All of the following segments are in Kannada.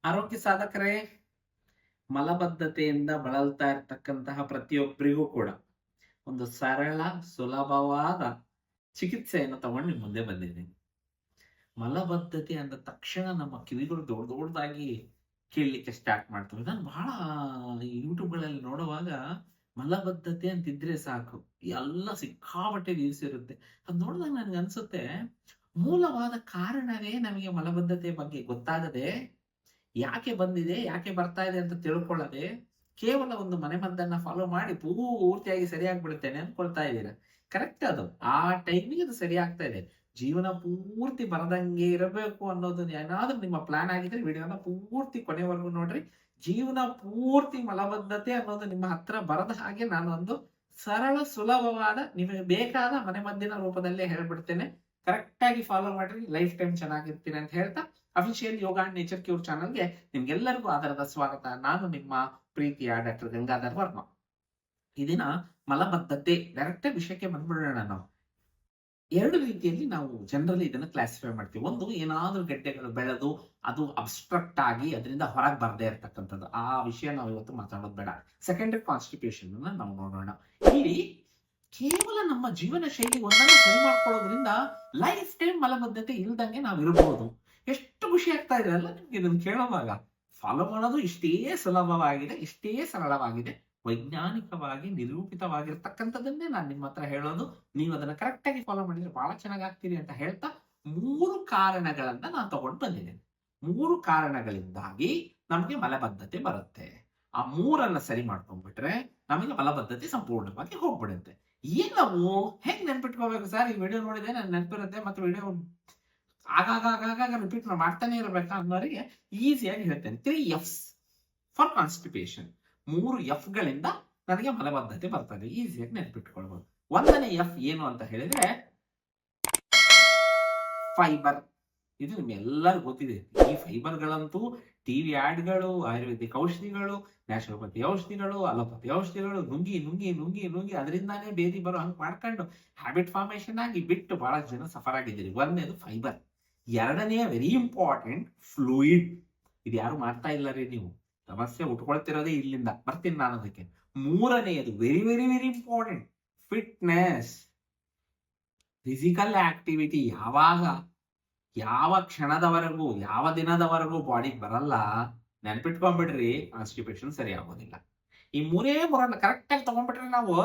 ಆರೋಗ್ಯ ಸಾಧಕರೇ, ಮಲಬದ್ಧತೆಯಿಂದ ಬಳಲ್ತಾ ಇರತಕ್ಕಂತಹ ಪ್ರತಿಯೊಬ್ಬರಿಗೂ ಕೂಡ ಒಂದು ಸರಳ ಸುಲಭವಾದ ಚಿಕಿತ್ಸೆಯನ್ನು ತಗೊಂಡು ನಿಮ್ ಮುಂದೆ ಬಂದಿದ್ದೀನಿ. ಮಲಬದ್ಧತೆ ಅಂದ ತಕ್ಷಣ ನಮ್ಮ ಕಿವಿಗಳು ದೊಡ್ಡ ದೊಡ್ಡದಾಗಿ ಕೇಳಲಿಕ್ಕೆ ಸ್ಟಾರ್ಟ್ ಮಾಡ್ತವೆ. ನಾನು ಬಹಳ ಯೂಟ್ಯೂಬ್ಗಳಲ್ಲಿ ನೋಡುವಾಗ ಮಲಬದ್ಧತೆ ಅಂತಿದ್ರೆ ಸಾಕು, ಎಲ್ಲ ಸಿಕ್ಕಾಪಟ್ಟೆ ವ್ಯೂಸ್ ಇರುತ್ತೆ. ಅದ್ ನೋಡಿದಾಗ ನನ್ಗೆ ಅನ್ಸುತ್ತೆ, ಮೂಲವಾದ ಕಾರಣವೇ ನಮಗೆ ಮಲಬದ್ಧತೆ ಬಗ್ಗೆ ಗೊತ್ತಾಗದೆ, ಯಾಕೆ ಬಂದಿದೆ, ಯಾಕೆ ಬರ್ತಾ ಇದೆ ಅಂತ ತಿಳ್ಕೊಳ್ಳದೆ, ಕೇವಲ ಒಂದು ಮನೆಮದ್ದನ್ನ ಫಾಲೋ ಮಾಡಿ ಪೂರ್ತಿಯಾಗಿ ಸರಿಯಾಗ್ಬಿಡುತ್ತೇನೆ ಅನ್ಕೊಳ್ತಾ ಇದ್ದೀರಾ. ಕರೆಕ್ಟ್ ಅದು. ಆ ಟೈಮಿಗೆ ಅದು ಸರಿ ಆಗ್ತಾ ಇದೆ. ಜೀವನ ಪೂರ್ತಿ ಬರದಂಗೆ ಇರಬೇಕು ಅನ್ನೋದು ಏನಾದ್ರೂ ನಿಮ್ಮ ಪ್ಲಾನ್ ಆಗಿದ್ರೆ ವಿಡಿಯೋನ ಪೂರ್ತಿ ಕೊನೆವರೆಗೂ ನೋಡ್ರಿ. ಜೀವನ ಪೂರ್ತಿ ಮಲಬದ್ಧತೆ ಅನ್ನೋದು ನಿಮ್ಮ ಹತ್ರ ಬರದ ಹಾಗೆ ನಾನು ಒಂದು ಸರಳ ಸುಲಭವಾದ ನಿಮಗೆ ಬೇಕಾದ ಮನೆಮದ್ದಿನ ರೂಪದಲ್ಲೇ ಹೇಳ್ಬಿಡ್ತೇನೆ. ಕರೆಕ್ಟ್ ಆಗಿ ಫಾಲೋ ಮಾಡ್ರಿ, ಲೈಫ್ ಟೈಮ್ ಚೆನ್ನಾಗಿರ್ತೀನಿ ಅಂತ ಹೇಳ್ತಾ official yoga and nature cure ಚಾನಲ್ಗೆ ನಿಮ್ಗೆಲ್ಲರಿಗೂ ಆಧಾರದ ಸ್ವಾಗತ. ನಾನು ನಿಮ್ಮ ಪ್ರೀತಿಯ ಡಾಕ್ಟರ್ ಗಂಗಾಧರ್ ವರ್ಮಾ. ಈ ದಿನ ಮಲಬದ್ಧತೆ ಡೈರೆಕ್ಟ್ ವಿಷಯಕ್ಕೆ ಬಂದ್ಬಿಡೋಣ. ನಾವು ಎರಡು ರೀತಿಯಲ್ಲಿ ನಾವು ಜನರಲಿ ಇದನ್ನ ಕ್ಲಾಸಿಫೈ ಮಾಡ್ತೀವಿ. ಒಂದು, ಏನಾದ್ರೂ ಗೆಡ್ಡೆಗಳು ಬೆಳೆದು ಅದು ಅಬ್ಸ್ಟ್ರಕ್ಟ್ ಆಗಿ ಅದರಿಂದ ಹೊರಗೆ ಬರದೇ ಇರತಕ್ಕಂಥದ್ದು, ಆ ವಿಷಯ ನಾವು ಇವತ್ತು ಮಾತಾಡೋದು ಬೇಡ. ಸೆಕೆಂಡರಿ ಕಾನ್ಸ್ಟಿಪೇಷನ್ ನಾವು ನೋಡೋಣ. ಇಲ್ಲಿ ಕೇವಲ ನಮ್ಮ ಜೀವನ ಶೈಲಿ ಒಂದನ್ನು ಸರಿ ಮಾಡ್ಕೊಳ್ಳೋದ್ರಿಂದ ಲೈಫ್ ಟೈಮ್ ಮಲಬದ್ಧತೆ ಇಲ್ದಂಗೆ ನಾವು ಇರಬಹುದು. ಎಷ್ಟು ಖುಷಿ ಆಗ್ತಾ ಇದೆ ಅಲ್ಲ ನಿಮ್ಗೆ ಇದನ್ನು ಕೇಳುವಾಗ. ಫಾಲೋ ಮಾಡೋದು ಇಷ್ಟೇ ಸುಲಭವಾಗಿದೆ, ಇಷ್ಟೇ ಸರಳವಾಗಿದೆ, ವೈಜ್ಞಾನಿಕವಾಗಿ ನಿರೂಪಿತವಾಗಿರ್ತಕ್ಕಂಥದ್ದನ್ನೇ ನಾನು ನಿಮ್ಮ ಹತ್ರ ಹೇಳೋದು. ನೀವು ಅದನ್ನ ಕರೆಕ್ಟ್ ಆಗಿ ಫಾಲೋ ಮಾಡಿದ್ರೆ ಬಹಳ ಚೆನ್ನಾಗಿ ಆಗ್ತೀರಿ ಅಂತ ಹೇಳ್ತಾ 3 ಕಾರಣಗಳನ್ನ ನಾನು ತಗೊಂಡು ಬಂದಿದ್ದೇನೆ. 3 ಕಾರಣಗಳಿಂದಾಗಿ ನಮಗೆ ಮಲಬದ್ಧತೆ ಬರುತ್ತೆ. ಆ 3ಅನ್ನ ಸರಿ ಮಾಡ್ಕೊಂಡ್ಬಿಟ್ರೆ ನಮಗೆ ಮಲಬದ್ಧತೆ ಸಂಪೂರ್ಣವಾಗಿ ಹೋಗ್ಬಿಡುತ್ತೆ. ಏನವು ಹೆಂಗ್ ನೆನ್ಪಿಟ್ಕೋಬೇಕು ಸರ್? ಈ ವಿಡಿಯೋ ನೋಡಿದ್ರೆ ನನ್ ನೆನಪಿರುತ್ತೆ, ಮತ್ತೆ ವಿಡಿಯೋ ಆಗಾಗ ರಿಪೀಟ್ ಮಾಡ್ತಾನೆ ಇರಬೇಕಾ ಅನ್ನೋರಿಗೆ ಈಸಿಯಾಗಿ ಹೇಳ್ತೇನೆ. 3 F's ಫಾರ್ ಕಾನ್ಸ್ಟಿಪೇಷನ್. 3 F ಗಳಿಂದ ನನಗೆ ಮಲಬದ್ಧತೆ ಬರ್ತದೆ, ಈಸಿಯಾಗಿ ನೆನಪಿಟ್ಕೊಳ್ಬಹುದು. 1ನೇ F ಏನು ಅಂತ ಹೇಳಿದ್ರೆ ಫೈಬರ್. ಇದು ನಿಮ್ಗೆಲ್ಲರಿಗೂ ಗೊತ್ತಿದೆ. ಈ ಫೈಬರ್ಗಳಂತೂ ಟಿವಿ ಆಡ್ಗಳು, ಆಯುರ್ವೇದಿಕ್ ಔಷಧಿಗಳು, ನ್ಯಾಚುರೋಪತಿ ಔಷಧಿಗಳು, ಅಲೋಪತಿ ಔಷಧಿಗಳು ನುಂಗಿ ನುಂಗಿ ನುಂಗಿ ನುಂಗಿ ಅದರಿಂದಾನೇ ಬೇದಿ ಬರೋ ಹಂಗೆ ಮಾಡ್ಕೊಂಡು ಹ್ಯಾಬಿಟ್ ಫಾರ್ಮೇಶನ್ ಆಗಿ ಬಿಟ್ಟು ಬಹಳ ಜನ ಸಫರ್ ಆಗಿದ್ದೀರಿ. ಒಂದನೇದು ಫೈಬರ್. ಎರಡನೇ ವೆರಿ ಇಂಪಾರ್ಟೆಂಟ್ ಫ್ಲೂಯಿಡ್. ಇದು ಯಾರು ಮಾಡ್ತಾ ಇಲ್ಲ ರೀ ನೀವು, ಸಮಸ್ಯೆ ಉಟ್ಕೊಳ್ತಿರೋದೇ ಇಲ್ಲಿಂದ. ಬರ್ತೀನಿ ನಾನು ಅದಕ್ಕೆ. ಮೂರನೆಯದು very very very important, fitness. Physical activity ಯಾವಾಗ, ಯಾವ ಕ್ಷಣದವರೆಗೂ, ಯಾವ ದಿನದವರೆಗೂ ಬಾಡಿಗೆ ಬರಲ್ಲ, ನೆನ್ಪಿಟ್ಕೊಂಡ್ಬಿಡ್ರಿ, ಕಾನ್ಸ್ಟಿಪೇಷನ್ ಸರಿ ಆಗೋದಿಲ್ಲ. ಈ ಮೂರನ್ನ ಕರೆಕ್ಟ್ ಆಗಿ ತಗೊಂಡ್ಬಿಟ್ರೆ ನಾವು,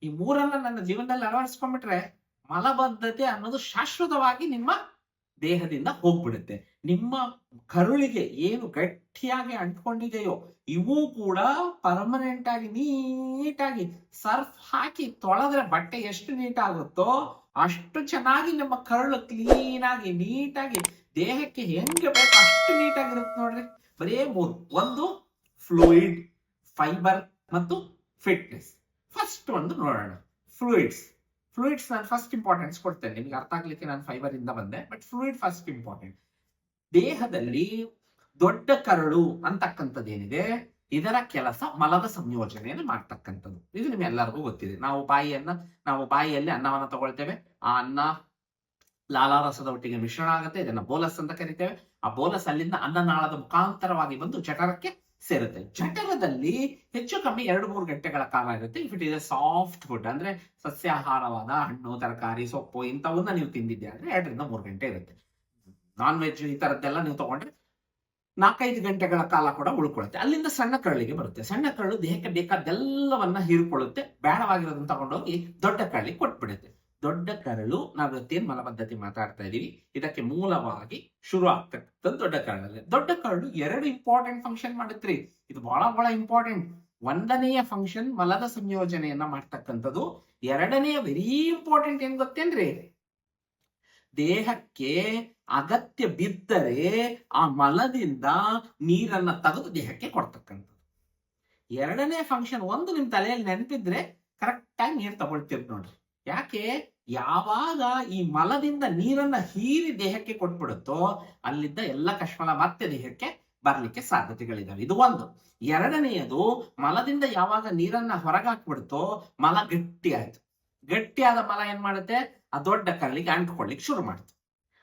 ಈ ಮೂರನ್ನ ನನ್ನ ಜೀವನದಲ್ಲಿ ಅಳವಡಿಸ್ಕೊಂಡ್ಬಿಟ್ರೆ ಮಲಬದ್ಧತೆ ಅನ್ನೋದು ಶಾಶ್ವತವಾಗಿ ನಿಮ್ಮ ದೇಹದಿಂದ ಹೋಗ್ಬಿಡುತ್ತೆ. ನಿಮ್ಮ ಕರುಳಿಗೆ ಏನು ಗಟ್ಟಿಯಾಗಿ ಅಂಟ್ಕೊಂಡಿದೆಯೋ ಇವು ಕೂಡ ಪರ್ಮನೆಂಟ್ ಆಗಿ ನೀಟಾಗಿ ಸರ್ಫ್ ಹಾಕಿ ತೊಳೆದ್ರೆ ಬಟ್ಟೆ ಎಷ್ಟು ನೀಟ್ ಆಗುತ್ತೋ ಅಷ್ಟು ಚೆನ್ನಾಗಿ ನಮ್ಮ ಕರುಳು ಕ್ಲೀನ್ ಆಗಿ ನೀಟಾಗಿ ದೇಹಕ್ಕೆ ಹೆಂಗೆ ಬೇಕು ಅಷ್ಟು ನೀಟಾಗಿರುತ್ತೆ ನೋಡ್ರಿ. ಬರೀ 3. ಒಂದು ಫ್ಲೂಯಿಡ್, ಫೈಬರ್ ಮತ್ತು ಫಿಟ್ನೆಸ್. ಫಸ್ಟ್ ಒಂದು ನೋಡೋಣ, ಫ್ಲೂಯಿಡ್ಸ್. ಫ್ಲೂಯಿಡ್ಸ್ ನಾನು ಫಸ್ಟ್ ಇಂಪಾರ್ಟೆನ್ಸ್ ಕೊಡ್ತೇನೆ, ನಿಮ್ಗೆ ಅರ್ಥ ಆಗ್ಲಿಕ್ಕೆ ನಾನು ಫೈಬರ್ ಇಂದ ಬಂದೆ, ಬಟ್ ಫ್ಲೂಯಿಡ್ ಫಸ್ಟ್ ಇಂಪಾರ್ಟೆಂಟ್. ದೇಹದಲ್ಲಿ ದೊಡ್ಡ ಕರಳು ಅಂತಕ್ಕಂಥದ್ದು ಏನಿದೆ, ಇದರ ಕೆಲಸ ಮಲದ ಸಂಯೋಜನೆಯನ್ನು ಮಾಡ್ತಕ್ಕಂಥದ್ದು. ಇದು ನಿಮ್ಗೆಲ್ಲರಿಗೂ ಗೊತ್ತಿದೆ. ನಾವು ಬಾಯಿಯಲ್ಲಿ ಅನ್ನವನ್ನ ತಗೊಳ್ತೇವೆ. ಆ ಅನ್ನ ಲಾಲಾರಸದ ಒಟ್ಟಿಗೆ ಮಿಶ್ರಣ ಆಗುತ್ತೆ, ಇದನ್ನ ಬೋಲಸ್ ಅಂತ ಕರಿತೇವೆ. ಆ ಬೋಲಸ್ ಅಲ್ಲಿಂದ ಅನ್ನನಾಳದ ಮುಖಾಂತರವಾಗಿ ಬಂದು ಜಠರಕ್ಕೆ ಸೇರುತ್ತೆ. ಜಠರದಲ್ಲಿ ಹೆಚ್ಚು ಕಮ್ಮಿ 2-3 ಗಂಟೆಗಳ ಕಾಲ ಇರುತ್ತೆ. If it is soft food, ಅಂದ್ರೆ ಸಸ್ಯಾಹಾರವಾದ ಹಣ್ಣು, ತರಕಾರಿ, ಸೊಪ್ಪು ಇಂಥವನ್ನ ನೀವು ತಿಂದಿದ್ದೆ ಅಂದ್ರೆ 2-3 ಗಂಟೆ ಇರುತ್ತೆ. ನಾನ್ ವೆಜ್ ಈ ತರದ್ದೆಲ್ಲ ನೀವು ತಗೊಂಡ್ರೆ 4-5 ಗಂಟೆಗಳ ಕಾಲ ಕೂಡ ಉಳ್ಕೊಳ್ಳುತ್ತೆ. ಅಲ್ಲಿಂದ ಸಣ್ಣ ಕರಳಿಗೆ ಬರುತ್ತೆ. ಸಣ್ಣ ಕರಳು ದೇಹಕ್ಕೆ ಬೇಕಾದೆಲ್ಲವನ್ನ ಹೀರ್ಕೊಳ್ಳುತ್ತೆ, ಬೇಡವಾಗಿರೋದನ್ನ ತಗೊಂಡೋಗಿ ದೊಡ್ಡ ಕರಳಿಗೆ ಕೊಟ್ಬಿಡುತ್ತೆ. ದೊಡ್ಡ ಕರಳು, ನಾವು ಇವತ್ತೇನ್ ಮಲಬದ್ಧತೆ ಮಾತಾಡ್ತಾ ಇದೀವಿ, ಇದಕ್ಕೆ ಮೂಲವಾಗಿ ಶುರು ಆಗ್ತಕ್ಕಂಥದ್ದು ದೊಡ್ಡ ಕರಳಲ್ಲಿ. ದೊಡ್ಡ ಕರಳು 2 ಇಂಪಾರ್ಟೆಂಟ್ ಫಂಕ್ಷನ್ ಮಾಡುತ್ರಿ. ಇದು ಬಹಳ ಇಂಪಾರ್ಟೆಂಟ್. 1ನೆಯ ಫಂಕ್ಷನ್ ಮಲದ ಸಂಯೋಜನೆಯನ್ನ ಮಾಡ್ತಕ್ಕಂಥದ್ದು. 2ನೆಯ ವೆರಿ ಇಂಪಾರ್ಟೆಂಟ್ ಏನ್ ಗೊತ್ತೇನ್ರಿ, ದೇಹಕ್ಕೆ ಅಗತ್ಯ ಬಿದ್ದರೆ ಆ ಮಲದಿಂದ ನೀರನ್ನ ತೆಗೆದು ದೇಹಕ್ಕೆ ಕೊಡ್ತಕ್ಕಂಥದ್ದು 2ನೇ ಫಂಕ್ಷನ್. ಒಂದು ನಿಮ್ ತಲೆಯಲ್ಲಿ ನೆನಪಿದ್ರೆ ಕರೆಕ್ಟ್ ಆಗಿ ನೀರು ತಗೊಳ್ತೀರಿ ನೋಡ್ರಿ. ಯಾಕೆ, ಯಾವಾಗ ಈ ಮಲದಿಂದ ನೀರನ್ನ ಹೀರಿ ದೇಹಕ್ಕೆ ಕೊಟ್ಬಿಡುತ್ತೋ ಅಲ್ಲಿದ್ದ ಎಲ್ಲ ಕಶ್ಮಲ ಮತ್ತೆ ದೇಹಕ್ಕೆ ಬರ್ಲಿಕ್ಕೆ ಸಾಧ್ಯತೆಗಳಿದಾವೆ. ಇದು ಒಂದು. 2ನೆಯದು, ಮಲದಿಂದ ಯಾವಾಗ ನೀರನ್ನ ಹೊರಗಾಕ್ಬಿಡುತ್ತೋ ಮಲ ಗಟ್ಟಿ ಆಯ್ತು. ಗಟ್ಟಿಯಾದ ಮಲ ಏನ್ ಮಾಡುತ್ತೆ, ಆ ದೊಡ್ಡ ಕರಳಿಗೆ ಅಂಟ್ಕೊಳ್ಳಿಕ್ಕೆ ಶುರು ಮಾಡುತ್ತೆ.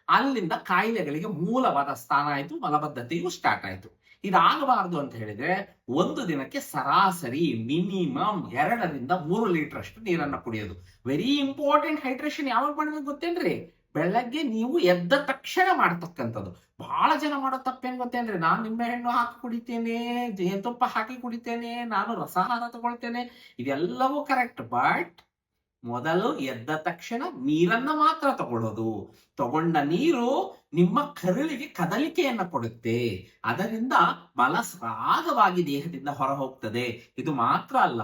ಅಲ್ಲಿಂದ ಕಾಯಿಲೆಗಳಿಗೆ ಮೂಲವಾದ ಸ್ಥಾನ ಆಯ್ತು, ಮಲಬದ್ಧತೆಯು ಸ್ಟಾರ್ಟ್ ಆಯ್ತು. ಇದಾಗಬಾರದು ಅಂತ ಹೇಳಿದ್ರೆ ಒಂದು ದಿನಕ್ಕೆ ಸರಾಸರಿ ಮಿನಿಮಮ್ 2 ರಿಂದ 3 ಲೀಟರ್ ಅಷ್ಟು ನೀರನ್ನ ಕುಡಿಯೋದು. Very important. ಹೈಡ್ರೇಷನ್ ಯಾವಾಗ ಮಾಡ್ಬೇಕು ಗೊತ್ತೇನ್ರಿ? ಬೆಳಗ್ಗೆ ನೀವು ಎದ್ದ ತಕ್ಷಣ ಮಾಡ್ತಕ್ಕಂಥದ್ದು. ಬಹಳ ಜನ ಮಾಡೋ ತಪ್ಪೇನ್ ಗೊತ್ತೇನ್ರಿ? ನಾನು ನಿಂಬೆಹಣ್ಣು ಹಾಕಿ ಕುಡಿತೇನೆ, ಜೇನುತುಪ್ಪ ಹಾಕಿ ಕುಡಿತೇನೆ, ನಾನು ರಸಾಹಾರ ತಗೊಳ್ತೇನೆ, ಇದೆಲ್ಲವೂ ಕರೆಕ್ಟ್. ಬಟ್ ಮೊದಲು ಎದ್ದ ತಕ್ಷಣ ನೀರನ್ನ ಮಾತ್ರ ತಗೊಳ್ಳೋದು. ತಗೊಂಡ ನೀರು ನಿಮ್ಮ ಕರುಳಿಗೆ ಕದಲಿಕೆಯನ್ನ ಕೊಡುತ್ತೆ. ಅದರಿಂದ ಮಲ ಸರಾಗವಾಗಿ ದೇಹದಿಂದ ಹೊರ ಹೋಗ್ತದೆ. ಇದು ಮಾತ್ರ ಅಲ್ಲ,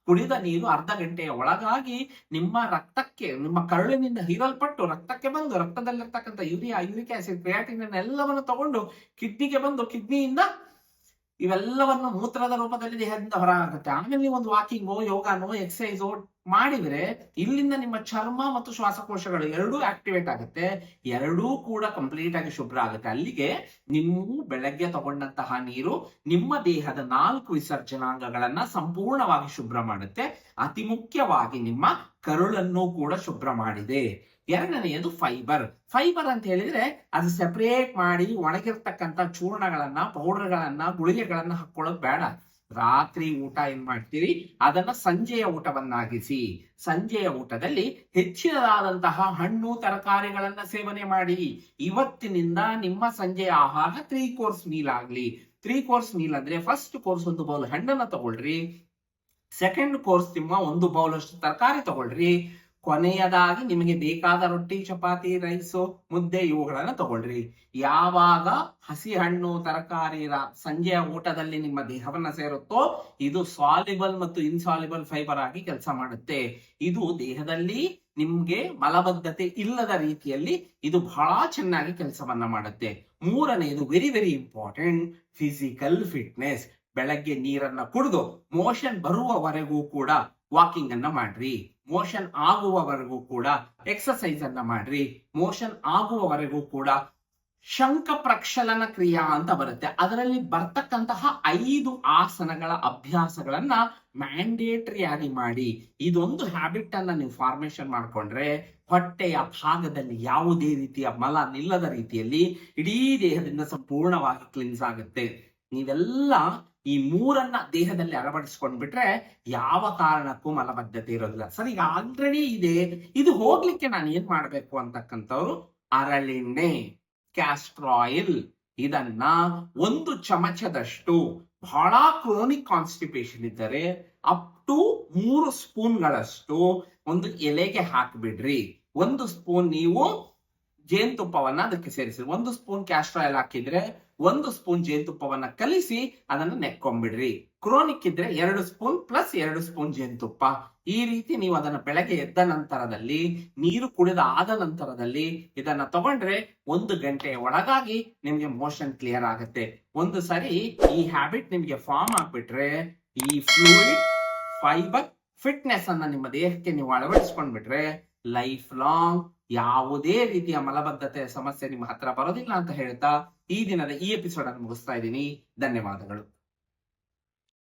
ಕುಡಿದ ನೀರು ಅರ್ಧ ಗಂಟೆಯ ಒಳಗಾಗಿ ನಿಮ್ಮ ರಕ್ತಕ್ಕೆ, ನಿಮ್ಮ ಕರುಳಿನಿಂದ ಹೀರಲ್ಪಟ್ಟು ರಕ್ತಕ್ಕೆ ಬಂದು ರಕ್ತದಲ್ಲಿರ್ತಕ್ಕಂಥ ಯೂರಿಯಾ, ಯೂರಿಕ್ ಆಸಿಡ್, ಕ್ರಿಯಾಟಿನ್ ಎಲ್ಲವನ್ನು ತಗೊಂಡು ಕಿಡ್ನಿಗೆ ಬಂದು ಕಿಡ್ನಿಯಿಂದ ಇವೆಲ್ಲವನ್ನು ಮೂತ್ರದ ರೂಪದಲ್ಲಿ ದೇಹದಿಂದ ಹೊರ ಆಗುತ್ತೆ. ಆಮೇಲೆ ನೀವು ಒಂದು ವಾಕಿಂಗೋ, ಯೋಗಾನೋ, ಎಕ್ಸಸೈಸೋ ಮಾಡಿದ್ರೆ ಇಲ್ಲಿಂದ ನಿಮ್ಮ ಚರ್ಮ ಮತ್ತು ಶ್ವಾಸಕೋಶಗಳು ಎರಡೂ ಆಕ್ಟಿವೇಟ್ ಆಗುತ್ತೆ. ಎರಡೂ ಕೂಡ ಕಂಪ್ಲೀಟ್ ಆಗಿ ಶುಭ್ರ ಆಗುತ್ತೆ. ಅಲ್ಲಿಗೆ ನೀವು ಬೆಳಗ್ಗೆ ತಗೊಂಡಂತಹ ನೀರು ನಿಮ್ಮ ದೇಹದ 4 ವಿಸರ್ಜನಾಂಗಗಳನ್ನ ಸಂಪೂರ್ಣವಾಗಿ ಶುಭ್ರ ಮಾಡುತ್ತೆ. ಅತಿ ಮುಖ್ಯವಾಗಿ ನಿಮ್ಮ ಕರುಳನ್ನು ಕೂಡ ಶುಭ್ರ ಮಾಡಿದೆ. ಎರಡನೆಯದು ಫೈಬರ್. ಫೈಬರ್ ಅಂತ ಹೇಳಿದ್ರೆ ಅದು ಸೆಪರೇಟ್ ಮಾಡಿ ಒಣಗಿರ್ತಕ್ಕಂಥ ಚೂರ್ಣಗಳನ್ನ, ಪೌಡರ್ಗಳನ್ನ, ಗುಳಿಗೆಗಳನ್ನ ಹಾಕೊಳ್ಳೋದು ಬೇಡ. ರಾತ್ರಿ ಊಟ ಏನ್ ಮಾಡ್ತೀರಿ ಅದನ್ನ ಸಂಜೆಯ ಊಟವನ್ನಾಗಿಸಿ. ಸಂಜೆಯ ಊಟದಲ್ಲಿ ಹೆಚ್ಚಿನದಾದಂತಹ ಹಣ್ಣು ತರಕಾರಿಗಳನ್ನ ಸೇವನೆ ಮಾಡಿ. ಇವತ್ತಿನಿಂದ ನಿಮ್ಮ ಸಂಜೆಯ ಆಹಾರ 3 ಕೋರ್ಸ್ ಮೀಲ್ ಆಗ್ಲಿ. 3 ಕೋರ್ಸ್ ಮೀಲ್ ಅಂದ್ರೆ ಫಸ್ಟ್ ಕೋರ್ಸ್ 1 ಬೌಲ್ ಹಣ್ಣನ್ನ ತಗೊಳ್ರಿ, ಸೆಕೆಂಡ್ ಕೋರ್ಸ್ ನಿಮ್ಮ 1 ಬೌಲ್ ಅಷ್ಟು ತರಕಾರಿ ತಗೊಳ್ರಿ, ಕೊನೆಯದಾಗಿ ನಿಮಗೆ ಬೇಕಾದ ರೊಟ್ಟಿ, ಚಪಾತಿ, ರೈಸು, ಮುದ್ದೆ ಇವುಗಳನ್ನ ತಗೊಳ್ರಿ. ಯಾವಾಗ ಹಸಿ ಹಣ್ಣು ತರಕಾರಿ ಸಂಜೆಯ ಊಟದಲ್ಲಿ ನಿಮ್ಮ ದೇಹವನ್ನ ಸೇರುತ್ತೋ ಇದು ಸಾಲ್ಯುಬಲ್ ಮತ್ತು ಇನ್ಸಾಲ್ಯುಬಲ್ ಫೈಬರ್ ಆಗಿ ಕೆಲಸ ಮಾಡುತ್ತೆ. ಇದು ದೇಹದಲ್ಲಿ ನಿಮ್ಗೆ ಮಲಬದ್ಧತೆ ಇಲ್ಲದ ರೀತಿಯಲ್ಲಿ ಇದು ಬಹಳ ಚೆನ್ನಾಗಿ ಕೆಲಸವನ್ನ ಮಾಡುತ್ತೆ. ಮೂರನೆಯದು very very important, physical fitness. ಬೆಳಗ್ಗೆ ನೀರನ್ನ ಕುಡಿದು ಮೋಷನ್ ಬರುವವರೆಗೂ ಕೂಡ ವಾಕಿಂಗ್ ಅನ್ನ ಮಾಡ್ರಿ. ಮೋಷನ್ ಆಗುವವರೆಗೂ ಕೂಡ ಎಕ್ಸಸೈಸ್ ಅನ್ನ ಮಾಡ್ರಿ. ಮೋಷನ್ ಆಗುವವರೆಗೂ ಕೂಡ ಶಂಖ ಪ್ರಕ್ಷಲನ ಕ್ರಿಯಾ ಅಂತ ಬರುತ್ತೆ. ಅದರಲ್ಲಿ ಬರ್ತಕ್ಕಂತಹ 5 ಆಸನಗಳ ಅಭ್ಯಾಸಗಳನ್ನ ಮ್ಯಾಂಡೇಟರಿ ಆಗಿ ಮಾಡಿ. ಇದೊಂದು ಹ್ಯಾಬಿಟ್ ಅನ್ನ ನೀವು ಫಾರ್ಮೇಶನ್ ಮಾಡ್ಕೊಂಡ್ರೆ ಹೊಟ್ಟೆಯ ಭಾಗದಲ್ಲಿ ಯಾವುದೇ ರೀತಿಯ ಮಲ ನಿಲ್ಲದ ರೀತಿಯಲ್ಲಿ ಇಡೀ ದೇಹದಿಂದ ಸಂಪೂರ್ಣವಾಗಿ ಕ್ಲಿನ್ಸ್ ಆಗುತ್ತೆ. ನೀವೆಲ್ಲ ಈ 3 ದೇಹದಲ್ಲಿ ಅಳವಡಿಸ್ಕೊಂಡ್ಬಿಟ್ರೆ ಯಾವ ಕಾರಣಕ್ಕೂ ಮಲಬದ್ಧತೆ ಇರೋದಿಲ್ಲ. ಸರ್, ಈಗ ಆಲ್ರೆಡಿ ಇದೆ, ಇದು ಹೋಗ್ಲಿಕ್ಕೆ ನಾನು ಏನ್ ಮಾಡ್ಬೇಕು ಅಂತಕ್ಕಂಥವ್ರು ಅರಳೆಣ್ಣೆ, ಕ್ಯಾಸ್ಟರ್ ಆಯಿಲ್ ಇದನ್ನ 1 ಚಮಚದಷ್ಟು, ಬಹಳ ಕ್ರೋನಿಕ್ ಕಾನ್ಸ್ಟಿಪೇಷನ್ ಇದ್ದರೆ ಅಪ್ ಟು 3 ಸ್ಪೂನ್ಗಳಷ್ಟು ಒಂದು ಎಲೆಗೆ ಹಾಕ್ಬಿಡ್ರಿ. 1 ಸ್ಪೂನ್ ನೀವು ಜೇನುತುಪ್ಪವನ್ನ ಅದಕ್ಕೆ ಸೇರಿಸಿ. 1 ಸ್ಪೂನ್ ಕ್ಯಾಸ್ಟರ್ ಆಯಿಲ್ ಹಾಕಿದ್ರೆ 1 ಸ್ಪೂನ್ ಜೇನುತುಪ್ಪವನ್ನ ಕಲಿಸಿ ಅದನ್ನ ನೆಕ್ಕೊಂಡ್ಬಿಡ್ರಿ. ಕ್ರೋನಿಕ್ ಇದ್ರೆ 2 ಸ್ಪೂನ್ ಪ್ಲಸ್ 2 ಸ್ಪೂನ್ ಜೇನುತುಪ್ಪ. ಈ ರೀತಿ ನೀವು ಅದನ್ನ ಬೆಳಗ್ಗೆ ಎದ್ದ ನಂತರದಲ್ಲಿ, ನೀರು ಕುಡಿದ ಆದ ನಂತರದಲ್ಲಿ ಇದನ್ನ ತಗೊಂಡ್ರೆ 1 ಗಂಟೆಯ ಒಳಗಾಗಿ ನಿಮ್ಗೆ ಮೋಷನ್ ಕ್ಲಿಯರ್ ಆಗುತ್ತೆ. ಒಂದು ಸರಿ ಈ ಹ್ಯಾಬಿಟ್ ನಿಮ್ಗೆ ಫಾರ್ಮ್ ಆಗ್ಬಿಟ್ರೆ ಈ ಫ್ಲೂಯಿಡ್, ಫೈಬರ್, ಫಿಟ್ನೆಸ್ ಅನ್ನ ನಿಮ್ಮ ದೇಹಕ್ಕೆ ನೀವು ಅಳವಡಿಸ್ಕೊಂಡ್ಬಿಟ್ರೆ ಲೈಫ್ ಲಾಂಗ್ ಯಾವುದೇ ರೀತಿಯ ಮಲಬದ್ಧತೆ ಸಮಸ್ಯೆ ನಿಮ್ಮ ಹತ್ರ ಬರೋದಿಲ್ಲ ಅಂತ ಹೇಳ್ತಾ ಈ ದಿನದ ಈ ಎಪಿಸೋಡ್ ಅನ್ನು ಮುಗಿಸ್ತಾ ಇದ್ದೀನಿ. ಧನ್ಯವಾದಗಳು.